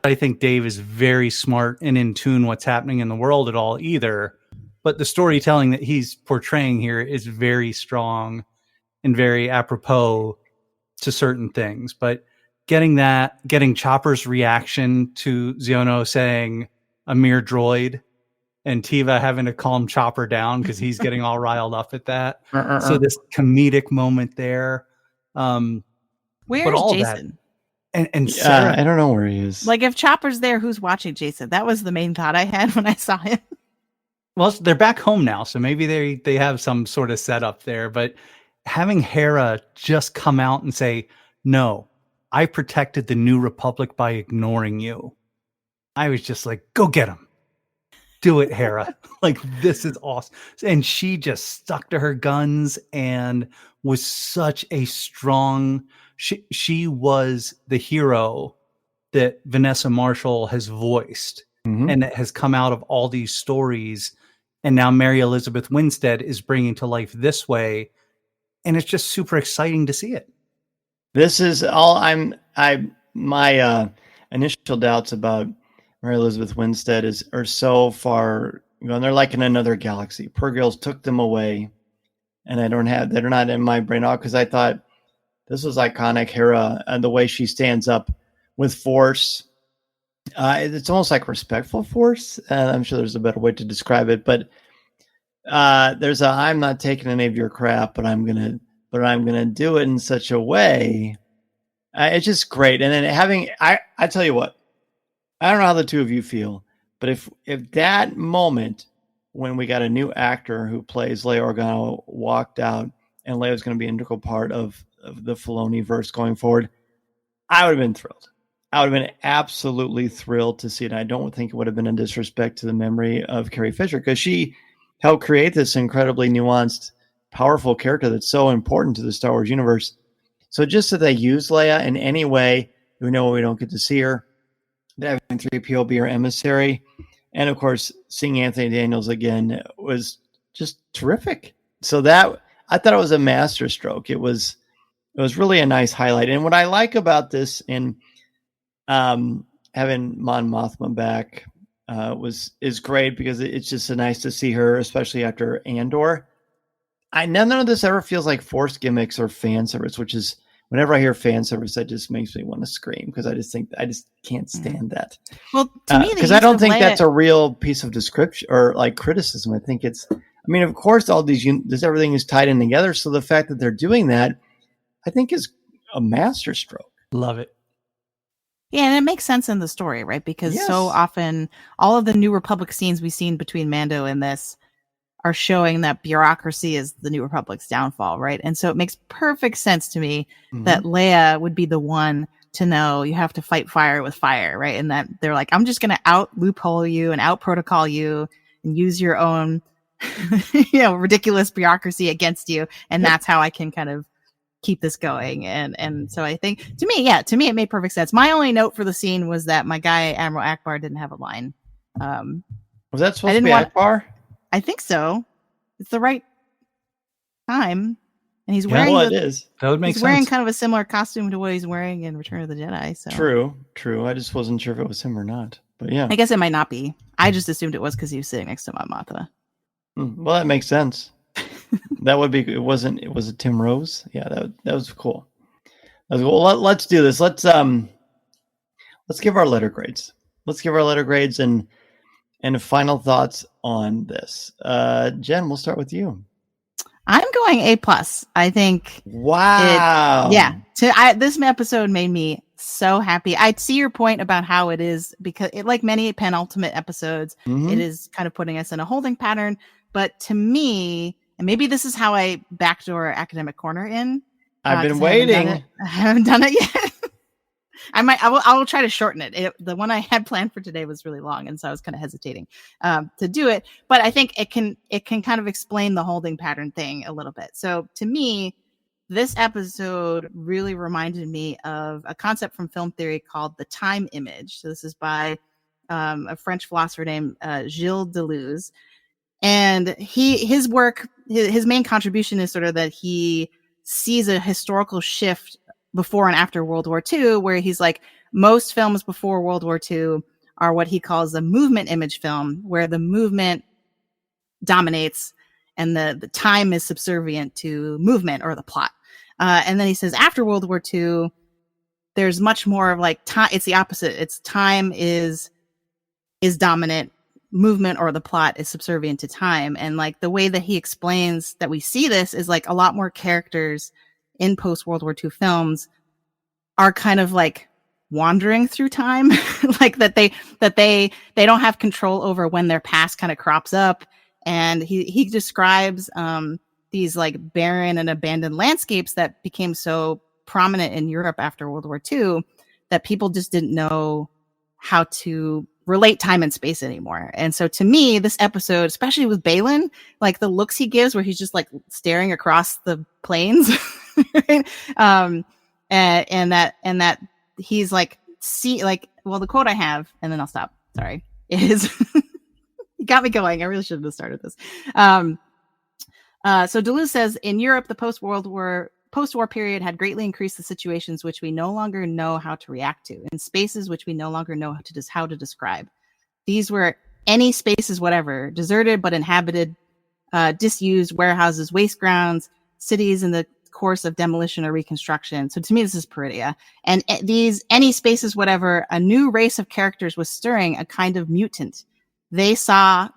I think Dave is very smart and in tune what's happening in the world at all either, but the storytelling that he's portraying here is very strong and very apropos to certain things. But getting Chopper's reaction to Ziono saying a mere droid and Tiva having to calm Chopper down because he's getting all riled up at that. So this comedic moment there. Where is Jason? And Sarah, I don't know where he is. Like, if Chopper's there, who's watching Jason? That was the main thought I had when I saw him. Well, they're back home now, so maybe they have some sort of setup there. But having Hera just come out and say, no, I protected the New Republic by ignoring you. I was just like, go get him. Do it, Hera. Like, this is awesome. And she just stuck to her guns and was such a strong... She was the hero that Vanessa Marshall has voiced and that has come out of all these stories. And now Mary Elizabeth Winstead is bringing to life this way. And it's just super exciting to see it. This is all my initial doubts about Mary Elizabeth Winstead are so far gone. They're like in another galaxy. Poor girls took them away, and they're not in my brain all because I thought this was iconic. Hera and the way she stands up with Force. It's almost like respectful Force. I'm sure there's a better way to describe it, but there's I'm not taking any of your crap, but I'm gonna do it in such a way. It's just great. And then I tell you what, I don't know how the two of you feel, but if that moment when we got a new actor who plays Leia Organa walked out and Leia was going to be an integral part of the Filoni verse going forward, I would have been thrilled. I would have been absolutely thrilled to see it. I don't think it would have been a disrespect to the memory of Carrie Fisher, because she helped create this incredibly nuanced, powerful character that's so important to the Star Wars universe. So just that they use Leia in any way, we know we don't get to see her, that having 3PO be her emissary, and of course, seeing Anthony Daniels again was just terrific. So that, I thought it was a masterstroke. It was really a nice highlight. And what I like about this, and having Mon Mothma back is great, because it's just so nice to see her, especially after Andor. None of this ever feels like forced gimmicks or fan service, which is, whenever I hear fan service, that just makes me want to scream, because I just can't stand that. Well, to me, because I don't think that's a real piece of description or like criticism. I think it's, I mean, of course, all these, everything is tied in together. So the fact that they're doing that, I think, is a masterstroke. Love it. Yeah, and it makes sense in the story, right? Because so often all of the New Republic scenes we've seen between Mando and this are showing that bureaucracy is the New Republic's downfall, right? And so it makes perfect sense to me that Leia would be the one to know you have to fight fire with fire, right? And that they're like, I'm just going to out loophole you and out protocol you and use your own, ridiculous bureaucracy against you. And that's how I can kind of keep this going. And so I think, to me, it made perfect sense. My only note for the scene was that my guy, Admiral Akbar, didn't have a line. Was that supposed to be Akbar? I think so. It's the right time. And he's wearing it is. That would make sense. He's wearing kind of a similar costume to what he's wearing in Return of the Jedi. So True. I just wasn't sure if it was him or not. But yeah. I guess it might not be. I just assumed it was because he was sitting next to Mon Mothma. Well, that makes sense. That would be, was it Tim Rose? Yeah, that was cool. Let's do this. Let's give our letter grades. And final thoughts on this. Jen, we'll start with you. I'm going A+. I think. Wow. This episode made me so happy. I see your point about how it is, because it, like many penultimate episodes, it is kind of putting us in a holding pattern. But to me, and maybe this is how I backdoor Academic Corner in. I've been waiting. I haven't done it yet. I will try to shorten it. The one I had planned for today was really long, and so I was kind of hesitating to do it. But I think it can kind of explain the holding pattern thing a little bit. So to me, this episode really reminded me of a concept from film theory called the time image. So this is by a French philosopher named Gilles Deleuze. And his work, his main contribution is sort of that he sees a historical shift before and after World War II, where he's like, most films before World War II are what he calls a movement image film, where the movement dominates and the time is subservient to movement or the plot. And then he says after World War II, there's much more of like time. It's the opposite. It's time is dominant. Movement or the plot is subservient to time. And like the way that he explains that we see this is like a lot more characters in post World War II films are kind of like wandering through time, like that they don't have control over when their past kind of crops up. And he describes these like barren and abandoned landscapes that became so prominent in Europe after World War II that people just didn't know how to relate time and space anymore. And so to me, this episode, especially with Balin, like the looks he gives where he's just like staring across the plains, right? And that he's like, the quote I have, and then I'll stop, sorry, is you got me going. I really shouldn't have started this. So Deleuze says, in Europe, the post-war period had greatly increased the situations which we no longer know how to react to, in spaces which we no longer know how to describe. These were any spaces, whatever, deserted but inhabited, disused warehouses, waste grounds, cities in the course of demolition or reconstruction. So to me, this is Peridia. And these any spaces, whatever, a new race of characters was stirring, a kind of mutant. They saw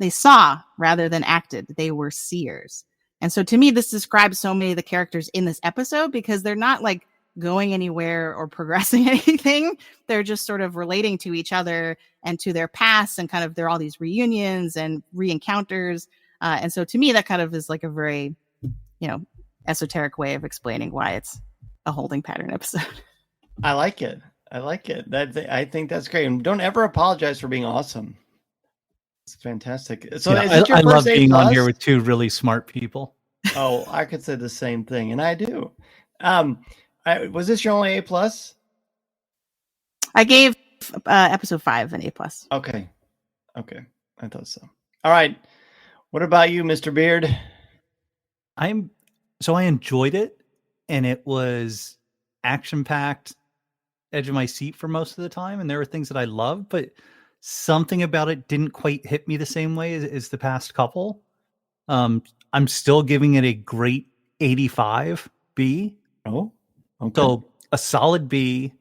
rather than acted. They were seers. And so to me, this describes so many of the characters in this episode, because they're not like going anywhere or progressing anything. They're just sort of relating to each other and to their past, and kind of there are all these reunions and re-encounters. And so to me, that kind of is like a very, esoteric way of explaining why it's a holding pattern episode. I like it. I think that's great. And don't ever apologize for being awesome. It's fantastic. So Yeah, is it your I love first A+? being on here with two really smart people. Oh, I could say the same thing, and I do. Was this your only A+? I gave episode 5 an A+. Okay. I thought so. All right. What about you, Mr. Beard? I enjoyed it, and it was action-packed, edge of my seat for most of the time, and there were things that I loved, but something about it didn't quite hit me the same way as the past couple. I'm still giving it a great 85 B. Oh, okay. So a solid B.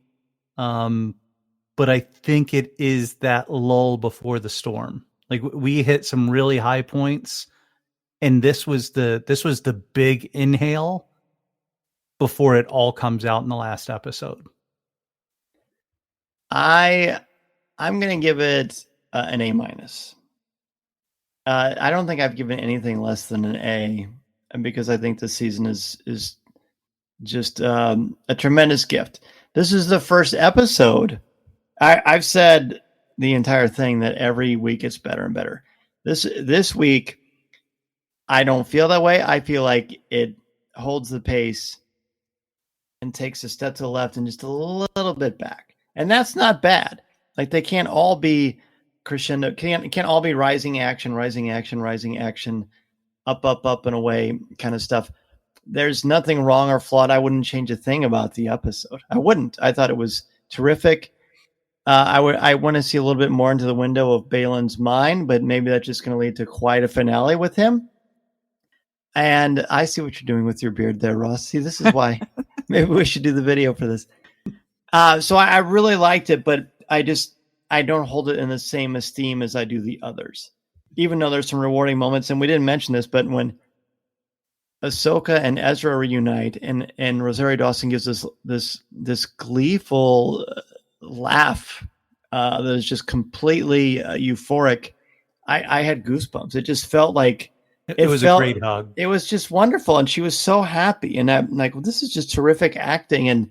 But I think it is that lull before the storm. Like we hit some really high points, and this was the big inhale before it all comes out in the last episode. I'm going to give it an A-. I don't think I've given anything less than an A, and because I think this season is just a tremendous gift. This is the first episode. I've said the entire thing that every week it's better and better. This week, I don't feel that way. I feel like it holds the pace and takes a step to the left and just a little bit back. And that's not bad. Like they can't all be crescendo, can't all be rising action, up and away kind of stuff. There's nothing wrong or flawed. I wouldn't change a thing about the episode. I wouldn't. I thought it was terrific. I want to see a little bit more into the window of Balin's mind, but maybe that's just going to lead to quite a finale with him. And I see what you're doing with your beard there, Ross. See, this is why maybe we should do the video for this. So I really liked it, but I don't hold it in the same esteem as I do the others, even though there's some rewarding moments. And we didn't mention this, but when Ahsoka and Ezra reunite and Rosario Dawson gives us this gleeful laugh that is just completely euphoric, I had goosebumps. It just felt like it was a great hug. It was just wonderful, and she was so happy. And I'm like, well, this is just terrific acting, and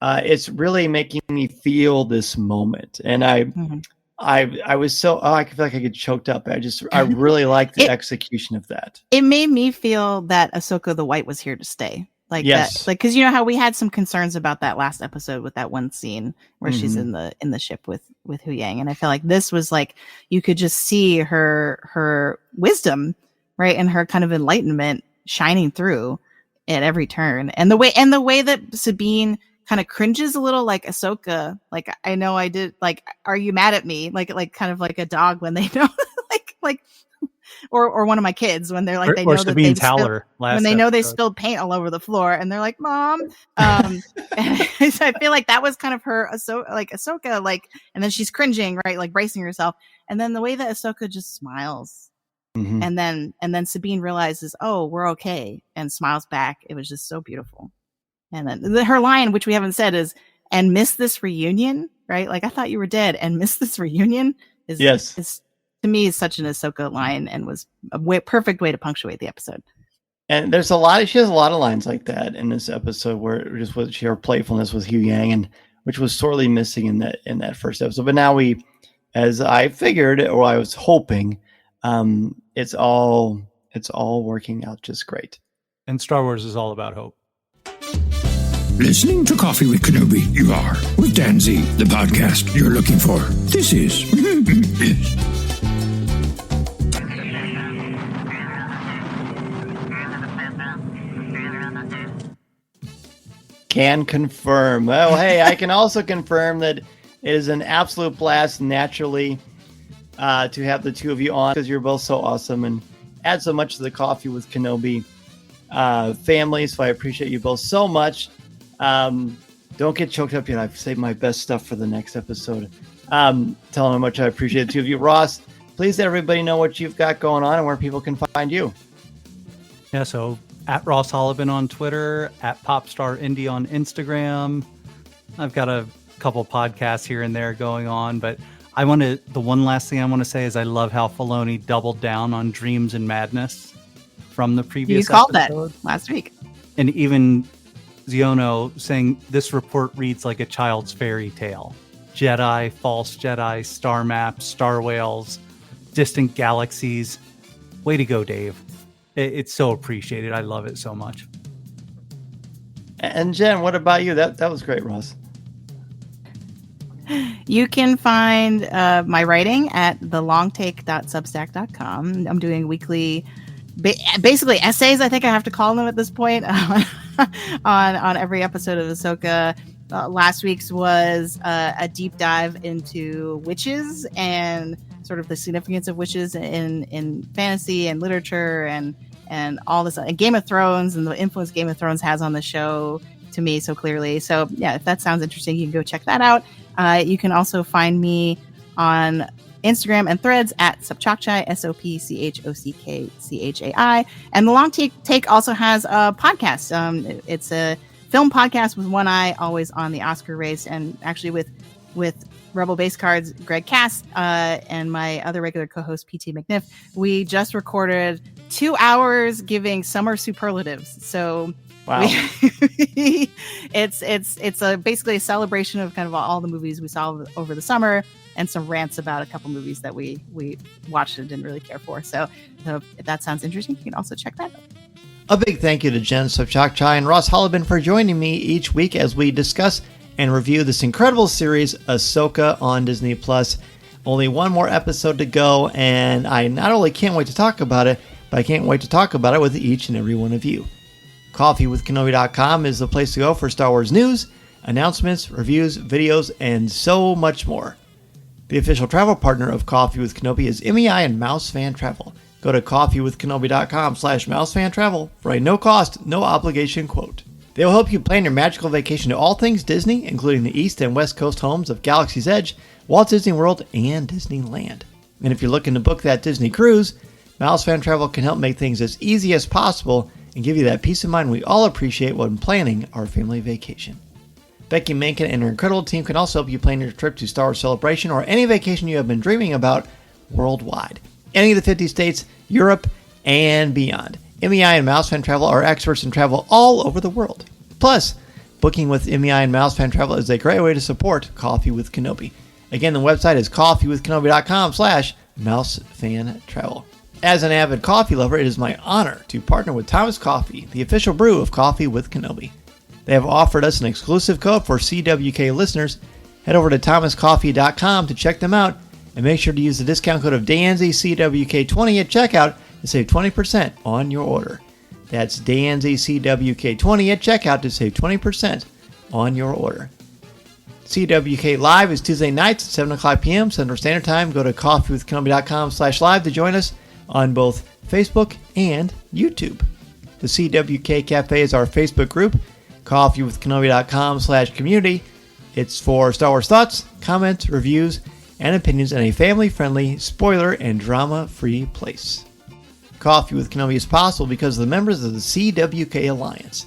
it's really making me feel this moment. And I was so I feel like I get choked up. I really like the execution of that. It made me feel that Ahsoka the White was here to stay. Like yes. that, like because you know how we had some concerns about that last episode with that one scene where she's in the ship with Hu Yang, and I feel like this was like you could just see her wisdom, right, and her kind of enlightenment shining through at every turn, and the way that Sabine kind of cringes a little like Ahsoka, like I know I did, like are you mad at me, like kind of like a dog when they know like or one of my kids when they're like they know that they when they know they spilled paint all over the floor and they're like mom. And so I feel like that was kind of her Ahsoka like, and then she's cringing, right, like bracing herself, and then the way that Ahsoka just smiles. And then Sabine realizes, oh, we're okay, and smiles back. It was just so beautiful. And then her line, which we haven't said, is "and miss this reunion," right? Like I thought you were dead, and miss this reunion is to me is such an Ahsoka line, and was a perfect way to punctuate the episode. And she has a lot of lines like that in this episode where just with her playfulness with Hu Yang, and which was sorely missing in that first episode. But now we, as I figured, or I was hoping, it's all working out just great. And Star Wars is all about hope. Listening to Coffee with Kenobi, you are, with Dan Z, the podcast you're looking for. This is... Can confirm. Oh, hey, I can also confirm that it is an absolute blast naturally to have the two of you on, because you're both so awesome and add so much to the Coffee with Kenobi family. So I appreciate you both so much. Don't get choked up yet. I've saved my best stuff for the next episode. Tell them how much I appreciate the two of you. Ross, please let everybody know what you've got going on and where people can find you. Yeah, so at Ross Hollebon on Twitter, at Popstar Indie on Instagram. I've got a couple podcasts here and there going on, but the one last thing I want to say is I love how Filoni doubled down on Dreams and Madness from the previous episode. You called that last week. And even Ziono saying this report reads like a child's fairy tale. Jedi, false Jedi, star maps, star whales, distant galaxies. Way to go, Dave. It's so appreciated. I love it so much. And Jen, what about you? That was great, Ross. You can find my writing at thelongtake.substack.com. I'm doing weekly, basically essays, I think I have to call them at this point, on every episode of Ahsoka. Last week's was a deep dive into witches and sort of the significance of witches in fantasy and literature and all this, and Game of Thrones and the influence Game of Thrones has on the show to me so clearly. So yeah, if that sounds interesting, you can go check that out. You can also find me on Instagram and Threads at Sopchockchai, Sopchockchai. And the Long Take also has a podcast. It's a film podcast with one eye always on the Oscar race, and actually with Rebel Base Cards, Greg Cass, and my other regular co-host, PT McNiff. We just recorded 2 hours giving summer superlatives. So wow. It's basically a celebration of kind of all the movies we saw over the summer, and some rants about a couple movies that we watched and didn't really care for. So if that sounds interesting, you can also check that out. A big thank you to Jen Sopchockchai and Ross Hollebon for joining me each week as we discuss and review this incredible series, Ahsoka on Disney+. Only one more episode to go, and I not only can't wait to talk about it, but I can't wait to talk about it with each and every one of you. CoffeeWithKenobi.com is the place to go for Star Wars news, announcements, reviews, videos, and so much more. The official travel partner of Coffee with Kenobi is MEI and Mouse Fan Travel. Go to coffeewithkenobi.com/mousefan travel for a no-cost, no-obligation quote. They will help you plan your magical vacation to all things Disney, including the East and West Coast homes of Galaxy's Edge, Walt Disney World, and Disneyland. And if you're looking to book that Disney cruise, Mouse Fan Travel can help make things as easy as possible and give you that peace of mind we all appreciate when planning our family vacation. Becky Menken and her incredible team can also help you plan your trip to Star Wars Celebration or any vacation you have been dreaming about worldwide. Any of the 50 states, Europe, and beyond. MEI and Mouse Fan Travel are experts in travel all over the world. Plus, booking with MEI and Mouse Fan Travel is a great way to support Coffee with Kenobi. Again, the website is coffeewithkenobi.com/mousefantravel. As an avid coffee lover, it is my honor to partner with Thomas Coffee, the official brew of Coffee with Kenobi. They have offered us an exclusive code for CWK listeners. Head over to thomascoffee.com to check them out, and make sure to use the discount code of DanzyCWK20 at checkout to save 20% on your order. That's DanzyCWK20 at checkout to save 20% on your order. CWK Live is Tuesday nights at 7 o'clock p.m. Central Standard Time. Go to coffeewithkenobi.com/live to join us on both Facebook and YouTube. The CWK Cafe is our Facebook group, coffeewithkenobi.com/community. It's for Star Wars thoughts, comments, reviews, and opinions in a family-friendly, spoiler, and drama-free place. Coffee with Kenobi is possible because of the members of the CWK Alliance.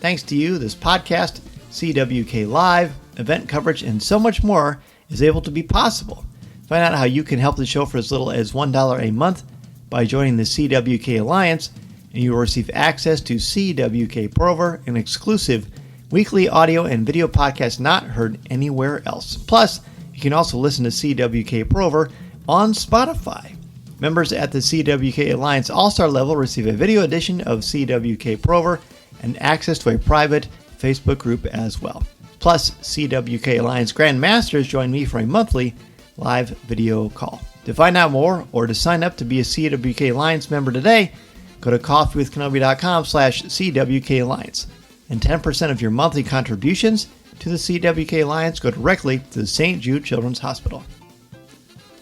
Thanks to you, this podcast, CWK Live, event coverage, and so much more is able to be possible. Find out how you can help the show for as little as $1 a month by joining the CWK Alliance, and you will receive access to CWK Prover, an exclusive weekly audio and video podcast not heard anywhere else. Plus, you can also listen to CWK Prover on Spotify. Members at the CWK Alliance All-Star level receive a video edition of CWK Prover and access to a private Facebook group as well. Plus, CWK Alliance Grand Masters join me for a monthly live video call. To find out more or to sign up to be a CWK Alliance member today, go to coffeewithkenobi.com/CWK Alliance. And 10% of your monthly contributions to the CWK Alliance go directly to the St. Jude Children's Hospital.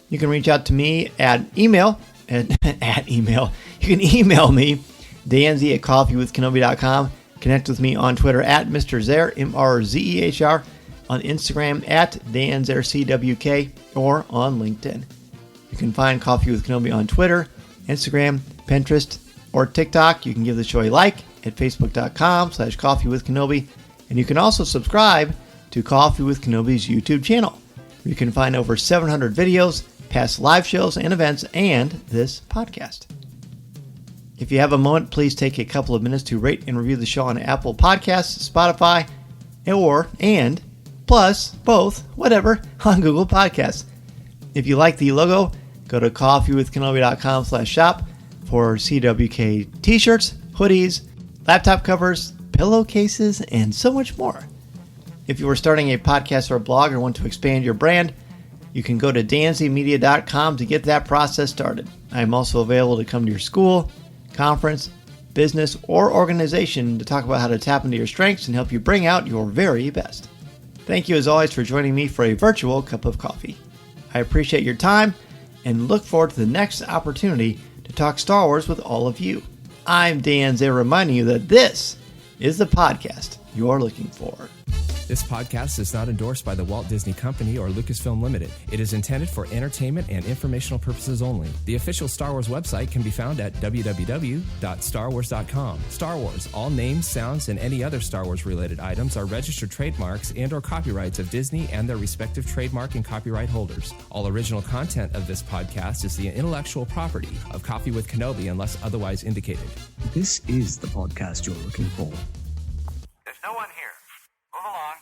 You can reach out to me at email. You can email me, Danzy at coffeewithkenobi.com. Connect with me on Twitter at Mr. Zer, MRZEHR, on Instagram at DanZerCWK, or on LinkedIn. You can find Coffee with Kenobi on Twitter, Instagram, Pinterest, or TikTok. You can give the show a like at facebook.com/coffeewithkenobi. And you can also subscribe to Coffee with Kenobi's YouTube channel, where you can find over 700 videos, past live shows and events, and this podcast. If you have a moment, please take a couple of minutes to rate and review the show on Apple Podcasts, Spotify, plus both, whatever, on Google Podcasts. If you like the logo, go to coffeewithkenobi.com/shop for CWK t-shirts, hoodies, laptop covers, pillowcases, and so much more. If you are starting a podcast or a blog or want to expand your brand, you can go to danzymedia.com to get that process started. I am also available to come to your school, conference, business, or organization to talk about how to tap into your strengths and help you bring out your very best. Thank you as always for joining me for a virtual cup of coffee. I appreciate your time and look forward to the next opportunity to talk Star Wars with all of you. I'm Dan Zay, reminding you that this is the podcast you're looking for. This podcast is not endorsed by the Walt Disney Company or Lucasfilm Limited. It is intended for entertainment and informational purposes only. The official Star Wars website can be found at www.starwars.com. Star Wars, all names, sounds, and any other Star Wars related items are registered trademarks and or copyrights of Disney and their respective trademark and copyright holders. All original content of this podcast is the intellectual property of Coffee with Kenobi unless otherwise indicated. This is the podcast you're looking for. There's no one here. Move along.